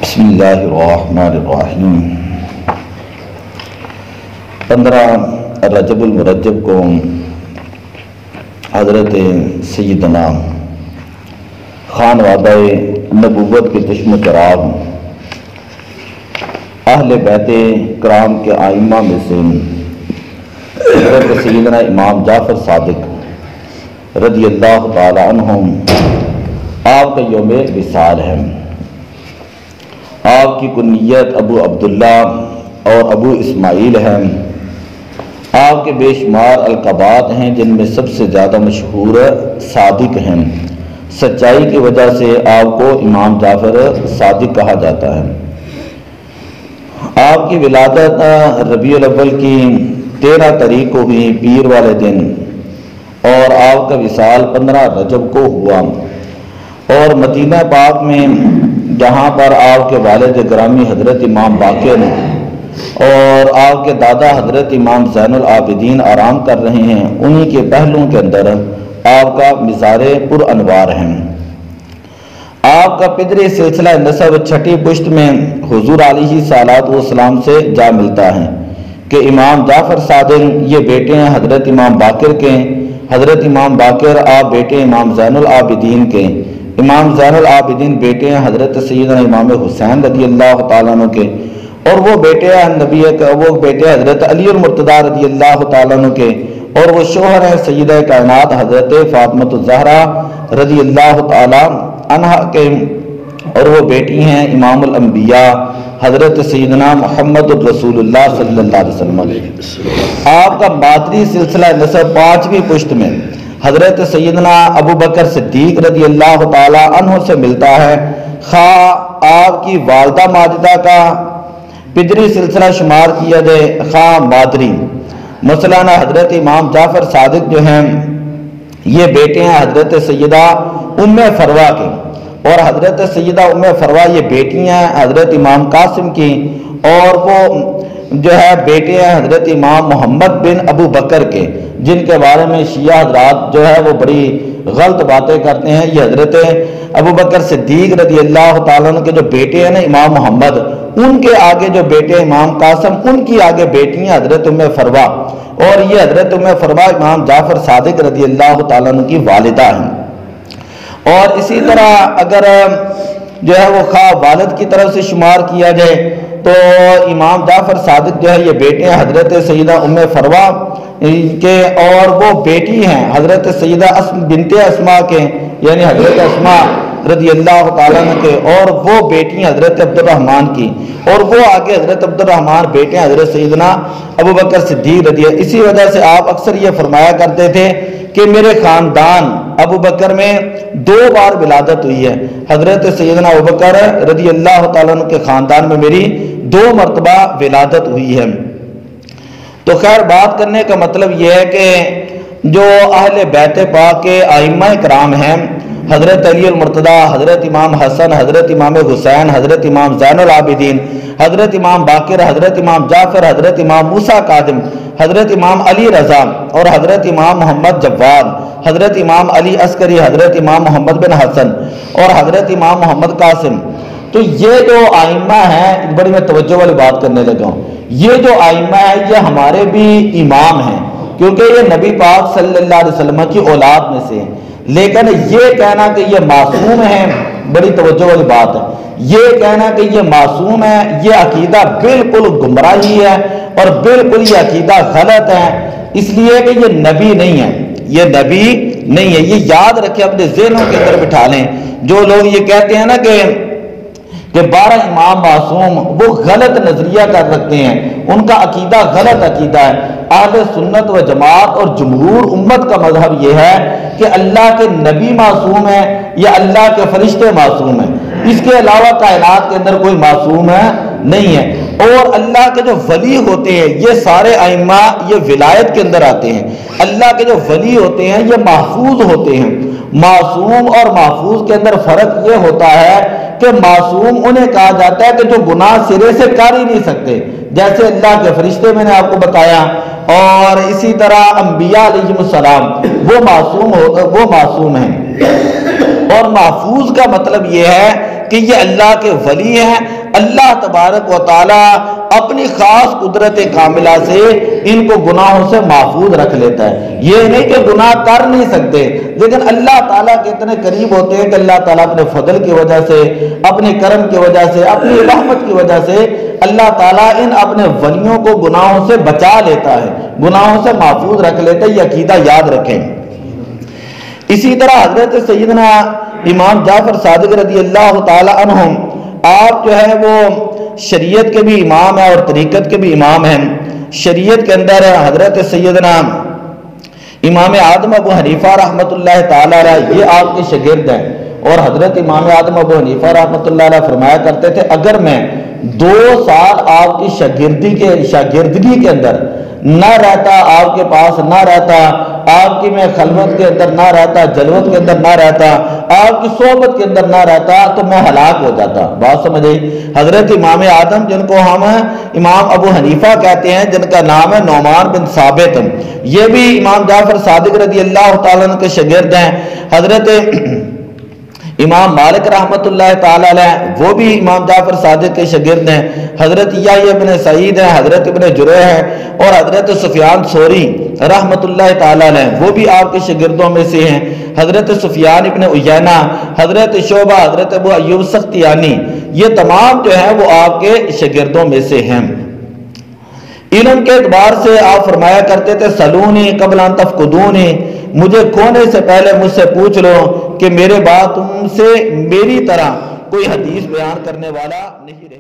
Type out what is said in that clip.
بسم اللہ الرحمن الرحیم 15 رجب المرجب کو حضرت سیدنا خانوادہ نبوت کے چشم چراغ اہل بیت کرام کے ائمہ میں سے حضرت سیدنا امام جعفر صادق رضی اللہ تعالی عنہم آپ کا یوم وصال ہے۔ آپ کی کنیت ابو عبداللہ اور ابو اسماعیل ہیں۔ آپ کے بے شمار القابات ہیں جن میں سب سے زیادہ مشہور صادق ہیں۔ سچائی کی وجہ سے آپ کو امام جعفر صادق کہا جاتا ہے۔ آپ کی ولادت ربیع الاول کی 13 تاریخ کو ہوئی پیر والے دن، اور آپ کا وصال 15 رجب کو ہوا، اور مدینہ پاک میں جہاں پر آپ کے والد گرامی حضرت امام باقر اور آپ کے دادا حضرت امام زین العابدین آرام کر رہے ہیں، انہی کے پہلوؤں کے اندر آپ کا مزار پر انوار ہے۔ آپ کا پدری سلسلہ نسب چھٹی پشت میں حضور علیہ صلوات و سلام سے جا ملتا ہے کہ امام جعفر صادق یہ بیٹے ہیں حضرت امام باقر کے، حضرت امام باقر آپ بیٹے امام زین العابدین کے، امام زین العابدین بیٹے ہیں حضرت سیدنا امام حسین رضی اللہ تعالیٰ عنہ کے، اور وہ بیٹے حضرت علی المرتضیٰ رضی اللہ تعالیٰ عنہ کے، اور وہ شوہر ہیں سیدہ کائنات حضرت فاطمہ الزہرا رضی اللہ تعالیٰ عنہ کے، اور وہ بیٹی ہیں امام الانبیاء حضرت سیدنا محمد رسول اللہ صلی اللہ علیہ وسلم۔ آپ کا مادری سلسلہ نسب 5ویں پشت میں حضرت سیدنا ابو بکر صدیق رضی اللہ تعالی عنہ سے ملتا ہے۔ خواہ آپ کی والدہ ماجدہ کا پدری سلسلہ شمار کیا جائے خواہ مادری، مثلاً حضرت امام جعفر صادق جو ہیں یہ بیٹے ہیں حضرت سیدہ ام فروہ کے، اور حضرت سیدہ ام فروہ یہ بیٹی ہیں حضرت امام قاسم کی، اور وہ جو ہے بیٹے ہیں حضرت امام محمد بن ابو بکر کے، جن کے بارے میں شیعہ حضرات جو ہے وہ بڑی غلط باتیں کرتے ہیں۔ یہ حضرت ابو بکر صدیق رضی اللہ تعالیٰ عنہ کے جو بیٹے ہیں نا امام محمد، ان کے آگے جو بیٹے امام قاسم، ان کی آگے بیٹی ہیں حضرت ام فروہ، اور یہ حضرت ام فروہ امام جعفر صادق رضی اللہ تعالیٰ عنہ کی والدہ ہیں۔ اور اسی طرح اگر جو ہے وہ خواہ والد کی طرف سے شمار کیا جائے تو امام جعفر صادق جو ہے یہ بیٹے ہیں حضرت سیدہ ام فروہ کے، اور وہ بیٹی ہیں حضرت سیدہ بنت اسماء کے، یعنی حضرت اسماء رضی اللہ تعالیٰ عنہ کے، اور وہ بیٹی ہیں حضرت عبد الرحمن کی، اور وہ آگے حضرت عبد الرحمن بیٹے ہیں حضرت سیدنا ابو بکر صدیق رضی اللہ۔ اسی وجہ سے آپ اکثر یہ فرمایا کرتے تھے کہ میرے خاندان ابو بکر میں 2 بار ولادت ہوئی ہے۔ حضرت سیدنا ابو بکر رضی اللہ تعالیٰ عنہ کے خاندان میں میری 2 مرتبہ ولادت ہوئی ہے۔ تو خیر بات کرنے کا مطلب یہ ہے کہ جو اہل بیت پاک کے ائمہ کرام ہیں، حضرت علی المرتضیٰ، حضرت امام حسن، حضرت امام حسین، حضرت امام زین العابدین، حضرت امام باقر، حضرت امام جعفر، حضرت امام موسیٰ کاظم، حضرت امام علی رضا، اور حضرت امام محمد جواد، حضرت امام علی عسکری، حضرت امام محمد بن حسن، اور حضرت امام محمد قاسم، تو یہ جو ائمہ ہیں، بڑی میں توجہ والی بات کرنے لگا ہوں، یہ جو ائمہ ہیں یہ ہمارے بھی امام ہیں، کیونکہ یہ نبی پاک صلی اللہ علیہ وسلم کی اولاد میں سے ہیں۔ لیکن یہ کہنا کہ یہ معصوم ہیں، بڑی توجہ والی بات ہے، یہ کہنا کہ یہ معصوم ہے، یہ عقیدہ بالکل گمراہی ہے، اور بالکل یہ عقیدہ غلط ہے، اس لیے کہ یہ نبی نہیں ہے، یہ نبی نہیں ہے۔ یہ یاد رکھیں، اپنے ذہنوں کے اندر بٹھا لیں۔ جو لوگ یہ کہتے ہیں نا کہ 12 امام معصوم، وہ غلط نظریہ کر رکھتے ہیں، ان کا عقیدہ غلط عقیدہ ہے۔ اہل سنت و جماعت اور جمہور امت کا مذہب یہ ہے کہ اللہ کے نبی معصوم ہیں یا اللہ کے فرشتے معصوم ہیں، اس کے علاوہ کائنات کے اندر کوئی معصوم ہے نہیں ہے۔ اور اللہ کے جو ولی ہوتے ہیں یہ سارے ائمہ یہ ولایت کے اندر آتے ہیں۔ اللہ کے جو ولی ہوتے ہیں یہ محفوظ ہوتے ہیں۔ معصوم اور محفوظ کے اندر فرق یہ ہوتا ہے کہ معصوم انہیں کہا جاتا ہے کہ جو گناہ سرے سے کر ہی نہیں سکتے، جیسے اللہ کے فرشتے میں نے آپ کو بتایا، اور اسی طرح انبیاء علیہ السلام وہ معصوم ہیں۔ اور محفوظ کا مطلب یہ ہے کہ یہ اللہ کے ولی ہیں، اللہ تبارک و تعالی اپنی خاص قدرت کاملہ سے ان کو گناہوں سے محفوظ رکھ لیتا ہے۔ یہ نہیں کہ گناہ کر نہیں سکتے، لیکن اللہ تعالیٰ کے اتنے قریب ہوتے ہیں کہ اللہ تعالیٰ اپنے فضل کی وجہ سے، اپنے کرم کی وجہ سے، اپنی رحمت کی وجہ سے اللہ تعالیٰ ان اپنے ولیوں کو گناہوں سے بچا لیتا ہے، گناہوں سے محفوظ رکھ لیتا ہے۔ یہ عقیدہ یاد رکھیں۔ اسی طرح حضرت سیدنا امام جعفر صادق رضی اللہ تعالی عنہ، آپ جو ہے وہ شریعت کے بھی امام ہیں اور طریقت کے بھی امام ہیں۔ شریعت کے اندر حضرت سیدنا امام اعظم ابو حنیفہ رحمۃ اللہ تعالی علیہ یہ آپ کے شاگرد ہیں، اور حضرت امام اعظم ابو حنیفہ رحمۃ اللہ علیہ فرمایا کرتے تھے اگر میں 2 سال آپ کی شاگردگی کے اندر نہ رہتا، آپ کے پاس نہ رہتا، آپ کی میں خلوت کے اندر نہ رہتا، جلوت کے اندر نہ رہتا، آپ کی صحبت کے اندر نہ رہتا تو میں ہلاک ہو جاتا۔ بات سمجھے؟ حضرت امام اعظم جن کو ہم امام ابو حنیفہ کہتے ہیں، جن کا نام ہے نعمان بن ثابت، یہ بھی امام جعفر صادق رضی اللہ تعالیٰ عنہ کے شاگرد ہیں۔ حضرت امام مالک رحمۃ اللہ تعالی علیہ وہ بھی امام جعفر صادق کے شاگرد ہیں۔ حضرت یحییٰ بن سعید ہیں، حضرت ابن جریح ہیں، اور حضرت سفیان ثوری رحمۃ اللہ تعالی علیہ وہ بھی آپ کے شاگردوں میں سے ہیں۔ حضرت سفیان ابن عیینہ، حضرت شعبہ، حضرت ابو ایوب سختیانی، یہ تمام جو ہیں وہ آپ کے شاگردوں میں سے ہیں۔ علم کے اعتبار سے آپ فرمایا کرتے تھے سلونی قبل ان تفقدونی، مجھے کھونے سے پہلے مجھ سے پوچھ لو کہ میرے بعد تم سے میری طرح کوئی حدیث بیان کرنے والا نہیں رہے۔